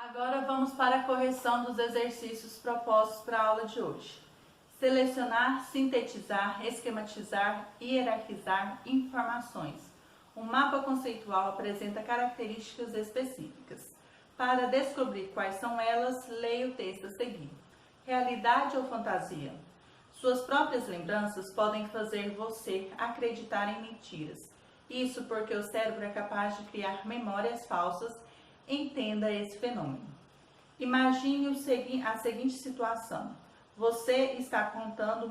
Agora vamos para a correção dos exercícios propostos para a aula de hoje. Selecionar, sintetizar, esquematizar e hierarquizar informações. Um mapa conceitual apresenta características específicas. Para descobrir quais são elas, leia o texto a seguir. Realidade ou fantasia? Suas próprias lembranças podem fazer você acreditar em mentiras. Isso porque o cérebro é capaz de criar memórias falsas. Entenda esse fenômeno. Imagine a seguinte situação. Você está contando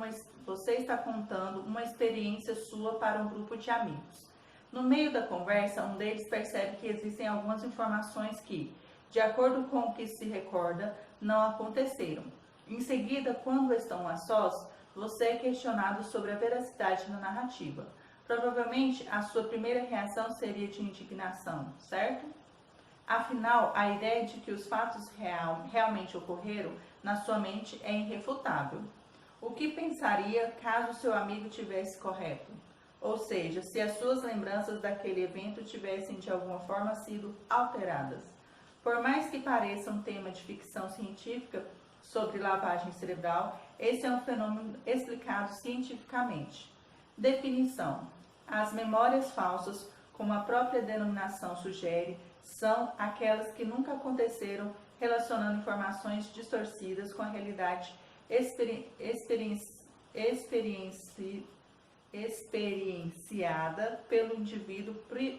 uma experiência sua para um grupo de amigos. No meio da conversa, um deles percebe que existem algumas informações que, de acordo com o que se recorda, não aconteceram. Em seguida, quando estão a sós, você é questionado sobre a veracidade da narrativa. Provavelmente, a sua primeira reação seria de indignação, certo? Afinal, a ideia de que os fatos realmente ocorreram na sua mente é irrefutável. O que pensaria caso seu amigo tivesse correto? Ou seja, se as suas lembranças daquele evento tivessem de alguma forma sido alteradas. Por mais que pareça um tema de ficção científica sobre lavagem cerebral, esse é um fenômeno explicado cientificamente. Definição: as memórias falsas, como a própria denominação sugere, são aquelas que nunca aconteceram, relacionando informações distorcidas com a realidade experienciada pelo indivíduo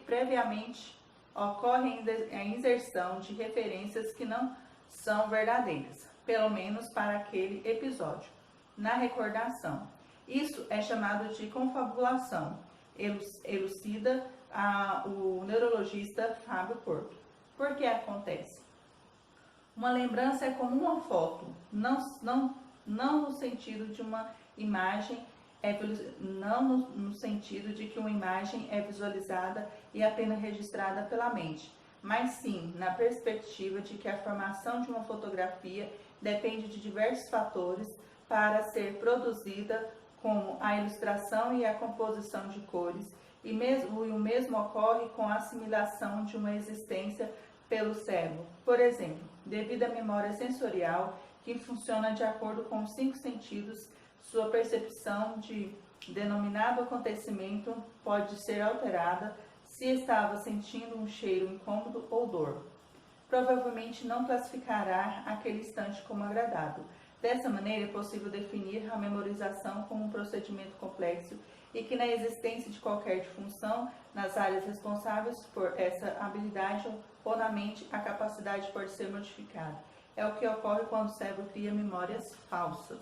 previamente. Ocorre a inserção de referências que não são verdadeiras, pelo menos para aquele episódio, na recordação. Isso é chamado de confabulação, elucida o neurologista Fábio Porto. Por que acontece? Uma lembrança é como uma foto, não no sentido de uma imagem, no sentido de que uma imagem é visualizada e apenas registrada pela mente, mas sim na perspectiva de que a formação de uma fotografia depende de diversos fatores para ser produzida, como a ilustração e a composição de cores, e o mesmo ocorre com a assimilação de uma existência pelo cérebro. Por exemplo, devido à memória sensorial, que funciona de acordo com os 5 sentidos, sua percepção de denominado acontecimento pode ser alterada se estava sentindo um cheiro incômodo ou dor. Provavelmente não classificará aquele instante como agradável. Dessa maneira, é possível definir a memorização como um procedimento complexo e que na existência de qualquer disfunção nas áreas responsáveis por essa habilidade ou na mente, a capacidade pode ser modificada. É o que ocorre quando o cérebro cria memórias falsas.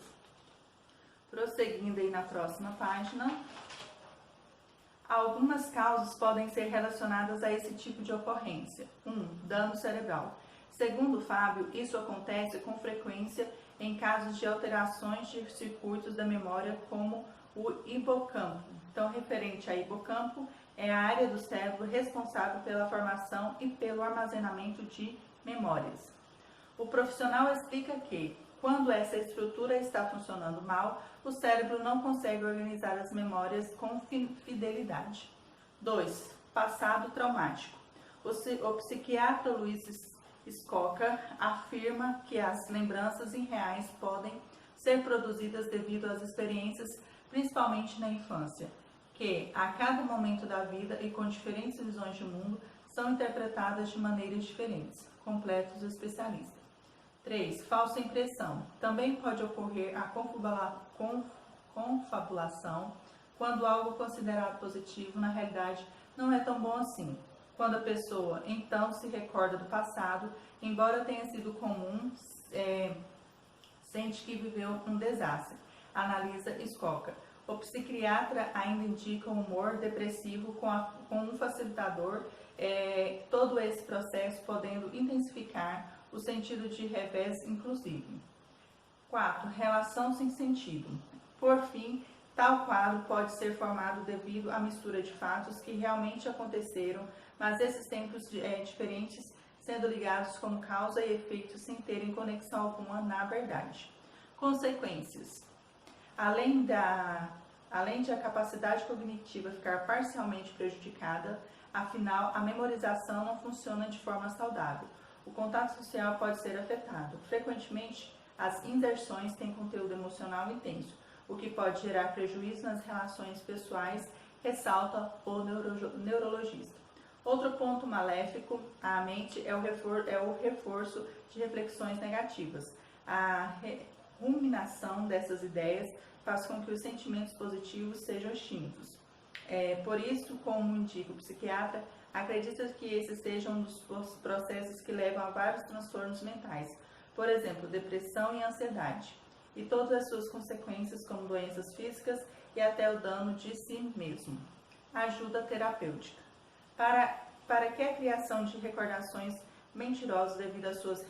Prosseguindo aí na próxima página. Algumas causas podem ser relacionadas a esse tipo de ocorrência. 1. Dano cerebral. Segundo Fábio, isso acontece com frequência em casos de alterações de circuitos da memória, como o hipocampo. Então, referente a hipocampo, é a área do cérebro responsável pela formação e pelo armazenamento de memórias. O profissional explica que, quando essa estrutura está funcionando mal, o cérebro não consegue organizar as memórias com fidelidade. 2. Passado traumático. O psiquiatra Luiz Scocca afirma que as lembranças irreais podem ser produzidas devido às experiências, principalmente na infância, que a cada momento da vida e com diferentes visões de mundo são interpretadas de maneiras diferentes. Completa os especialistas. 3. Falsa impressão. Também pode ocorrer a confabulação, quando algo considerado positivo, na realidade, não é tão bom assim. Quando a pessoa, então, se recorda do passado, embora tenha sido comum, sente que viveu um desastre. Analisa Scocca. O psiquiatra ainda indica um humor depressivo com um facilitador, todo esse processo podendo intensificar o sentido de revés, inclusive. 4. Relação sem sentido. Por fim, tal quadro pode ser formado devido à mistura de fatos que realmente aconteceram, mas esses tempos diferentes sendo ligados como causa e efeito sem terem conexão alguma na verdade. Consequências. Além de a capacidade cognitiva ficar parcialmente prejudicada, afinal, a memorização não funciona de forma saudável. o contato social pode ser afetado. Frequentemente, as inserções têm conteúdo emocional intenso, o que pode gerar prejuízo nas relações pessoais, ressalta o neurologista. Outro ponto maléfico à mente é o reforço de reflexões negativas. A ruminação dessas ideias faz com que os sentimentos positivos sejam extintos. Por isso, como indica o psiquiatra, acredita que esses sejam um dos processos que levam a vários transtornos mentais, por exemplo, depressão e ansiedade, e todas as suas consequências como doenças físicas e até o dano de si mesmo. Ajuda terapêutica. Para que a criação de recordações mentirosas devido às suas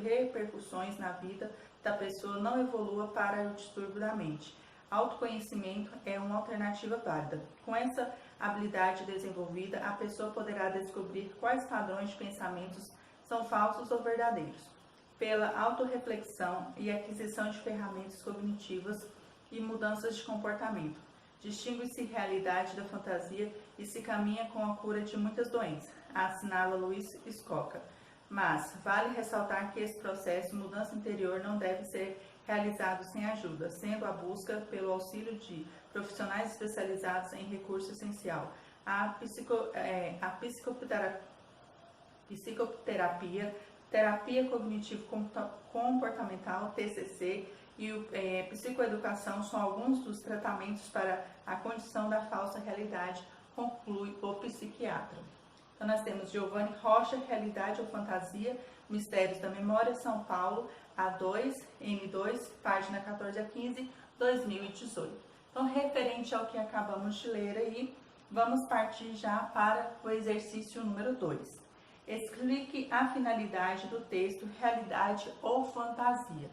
repercussões na vida da pessoa não evolua para o distúrbio da mente. Autoconhecimento é uma alternativa válida. Com essa habilidade desenvolvida, a pessoa poderá descobrir quais padrões de pensamentos são falsos ou verdadeiros. Pela autorreflexão e aquisição de ferramentas cognitivas e mudanças de comportamento, distingue-se realidade da fantasia e se caminha com a cura de muitas doenças, assinala Luiz Escoca. Mas vale ressaltar que esse processo de mudança interior não deve ser realizado sem ajuda, sendo a busca pelo auxílio de profissionais especializados em recurso essencial. A psicoterapia, terapia cognitivo-comportamental, TCC, e psicoeducação são alguns dos tratamentos para a condição da falsa realidade, conclui o psiquiatra. Então, nós temos Giovanni Rocha, Realidade ou Fantasia, Mistérios da Memória, São Paulo, A2, N2, página 14 a 15, 2018. Então, referente ao que acabamos de ler aí, vamos partir já para o exercício número 2. Explique a finalidade do texto, realidade ou fantasia.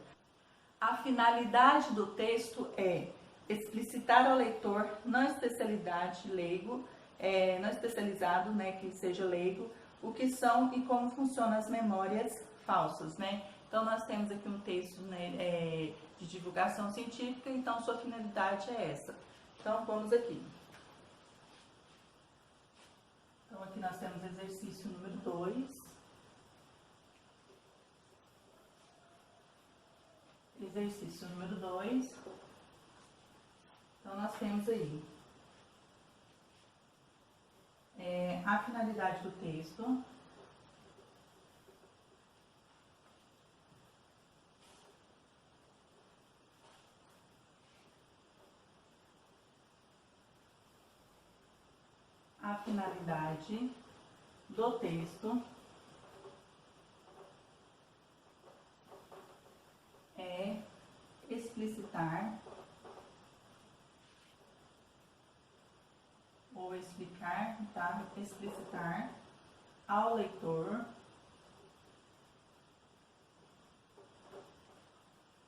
A finalidade do texto é explicitar ao leitor, não especialidade leigo, não especializado, né, que seja leigo, o que são e como funcionam as memórias falsas, né? Então, nós temos aqui um texto, né, de divulgação científica, então sua finalidade é essa. Então, vamos aqui. Então, aqui nós temos exercício número 2. Exercício número 2. Então, nós temos aí a finalidade do texto, a finalidade do texto é explicitar ou explicar, tá? Explicitar ao leitor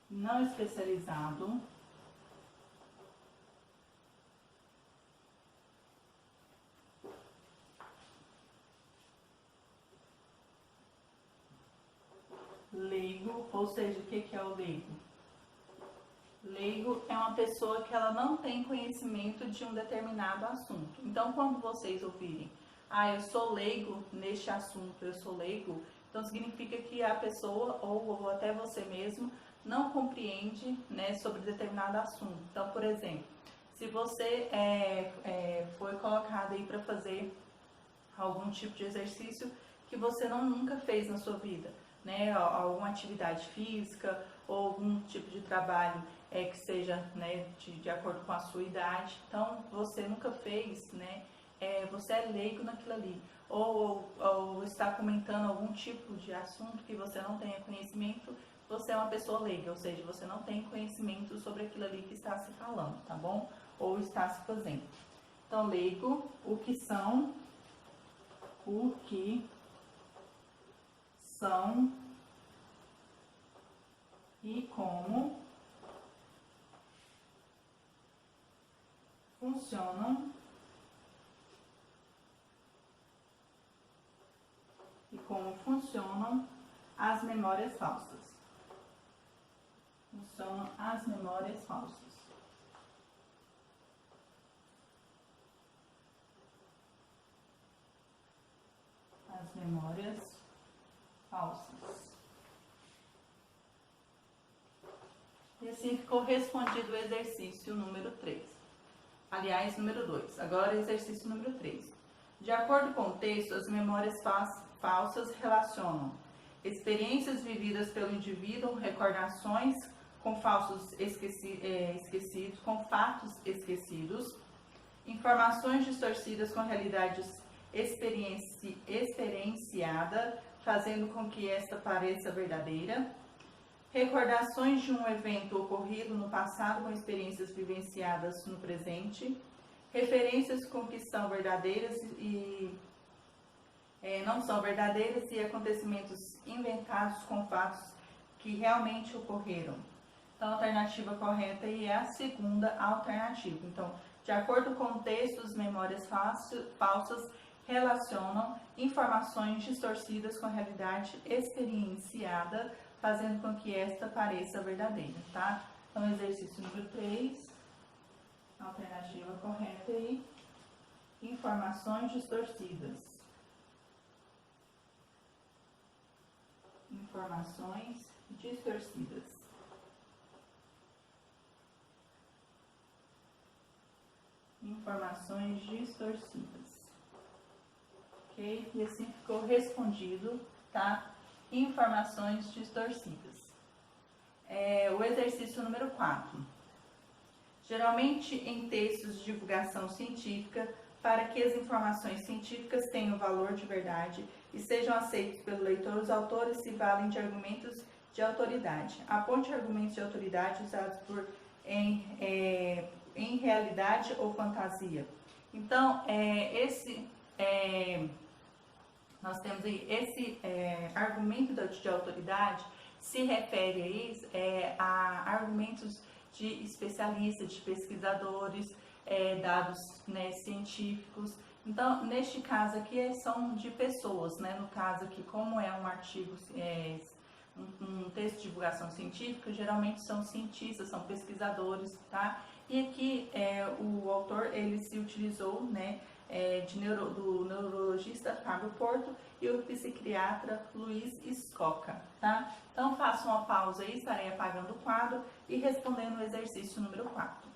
não especializado leigo, ou seja, o que é o leigo? Leigo é uma pessoa que ela não tem conhecimento de um determinado assunto. Então, quando vocês ouvirem, eu sou leigo neste assunto, eu sou leigo, então significa que a pessoa, ou até você mesmo, não compreende, né, sobre determinado assunto. Então, por exemplo, se você foi colocado aí para fazer algum tipo de exercício que você nunca fez na sua vida, né, alguma atividade física ou algum tipo de trabalho que seja, né, de acordo com a sua idade, então você nunca fez, né, você é leigo naquilo ali, ou está comentando algum tipo de assunto que você não tenha conhecimento, você é uma pessoa leiga, ou seja, você não tem conhecimento sobre aquilo ali que está se falando, tá bom? Ou está se fazendo. Então, leigo, o que são e como funcionam as memórias falsas. Funcionam as memórias falsas. As memórias falsas. assim ficou respondido o exercício número 3. Aliás, número 2. Agora, exercício número 3. De acordo com o texto, as memórias falsas relacionam experiências vividas pelo indivíduo, recordações com fatos esquecidos, informações distorcidas com realidades experienciada, fazendo com que esta pareça verdadeira, recordações de um evento ocorrido no passado com experiências vivenciadas no presente, referências com que são verdadeiras e não são verdadeiras e acontecimentos inventados com fatos que realmente ocorreram. Então, a alternativa correta aí é a segunda alternativa. Então, de acordo com o texto, as memórias falsas relacionam informações distorcidas com a realidade experienciada, fazendo com que esta pareça verdadeira, tá? Então, exercício número 3, alternativa correta aí, informações distorcidas. Informações distorcidas. Informações distorcidas. Ok? E assim ficou respondido, tá? Informações distorcidas. O exercício número 4. Geralmente em textos de divulgação científica, para que as informações científicas tenham valor de verdade e sejam aceitos pelo leitor, os autores se valem de argumentos de autoridade. Aponte argumentos de autoridade usados em realidade ou fantasia. Então, nós temos aí esse argumento de autoridade se refere a argumentos de especialistas, de pesquisadores, dados, né, científicos. Então, neste caso aqui são de pessoas, né? No caso aqui, como é um artigo, um texto de divulgação científica, geralmente são cientistas, são pesquisadores, tá? E aqui o autor, ele se utilizou, né, do neurologista Fábio Porto e o psiquiatra Luiz Escoca, tá? Então, faça uma pausa aí, estarei apagando o quadro e respondendo o exercício número 4.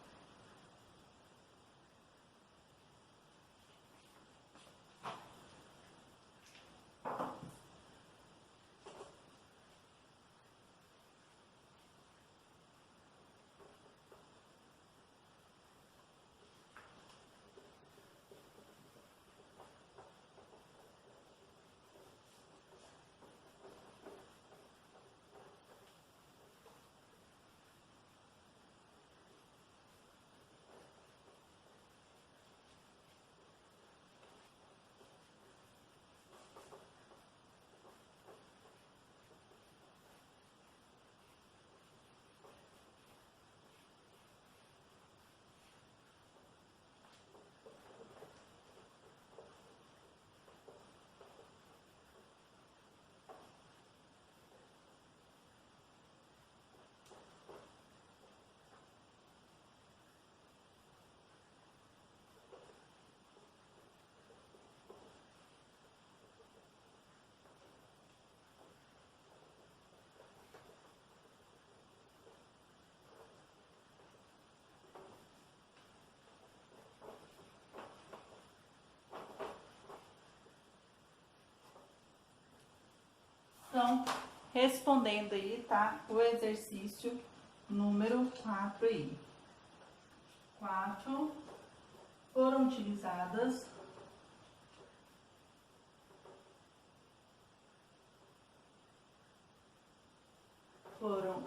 Então, respondendo aí, tá? O exercício número 4 aí. 4. Foram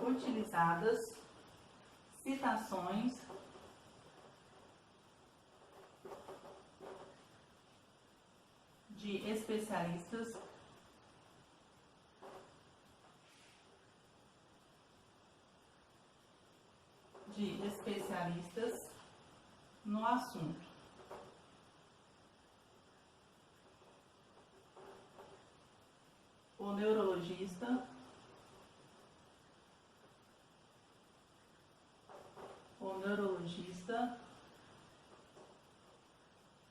utilizadas citações de especialistas no assunto. O neurologista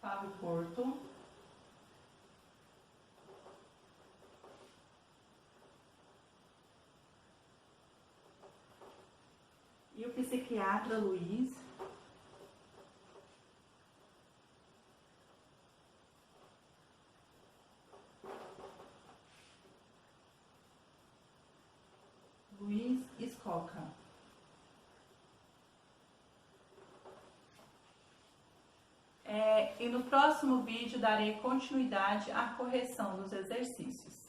Fábio Porto E o psiquiatra Luiz. Luiz Escoca. E no próximo vídeo darei continuidade à correção dos exercícios.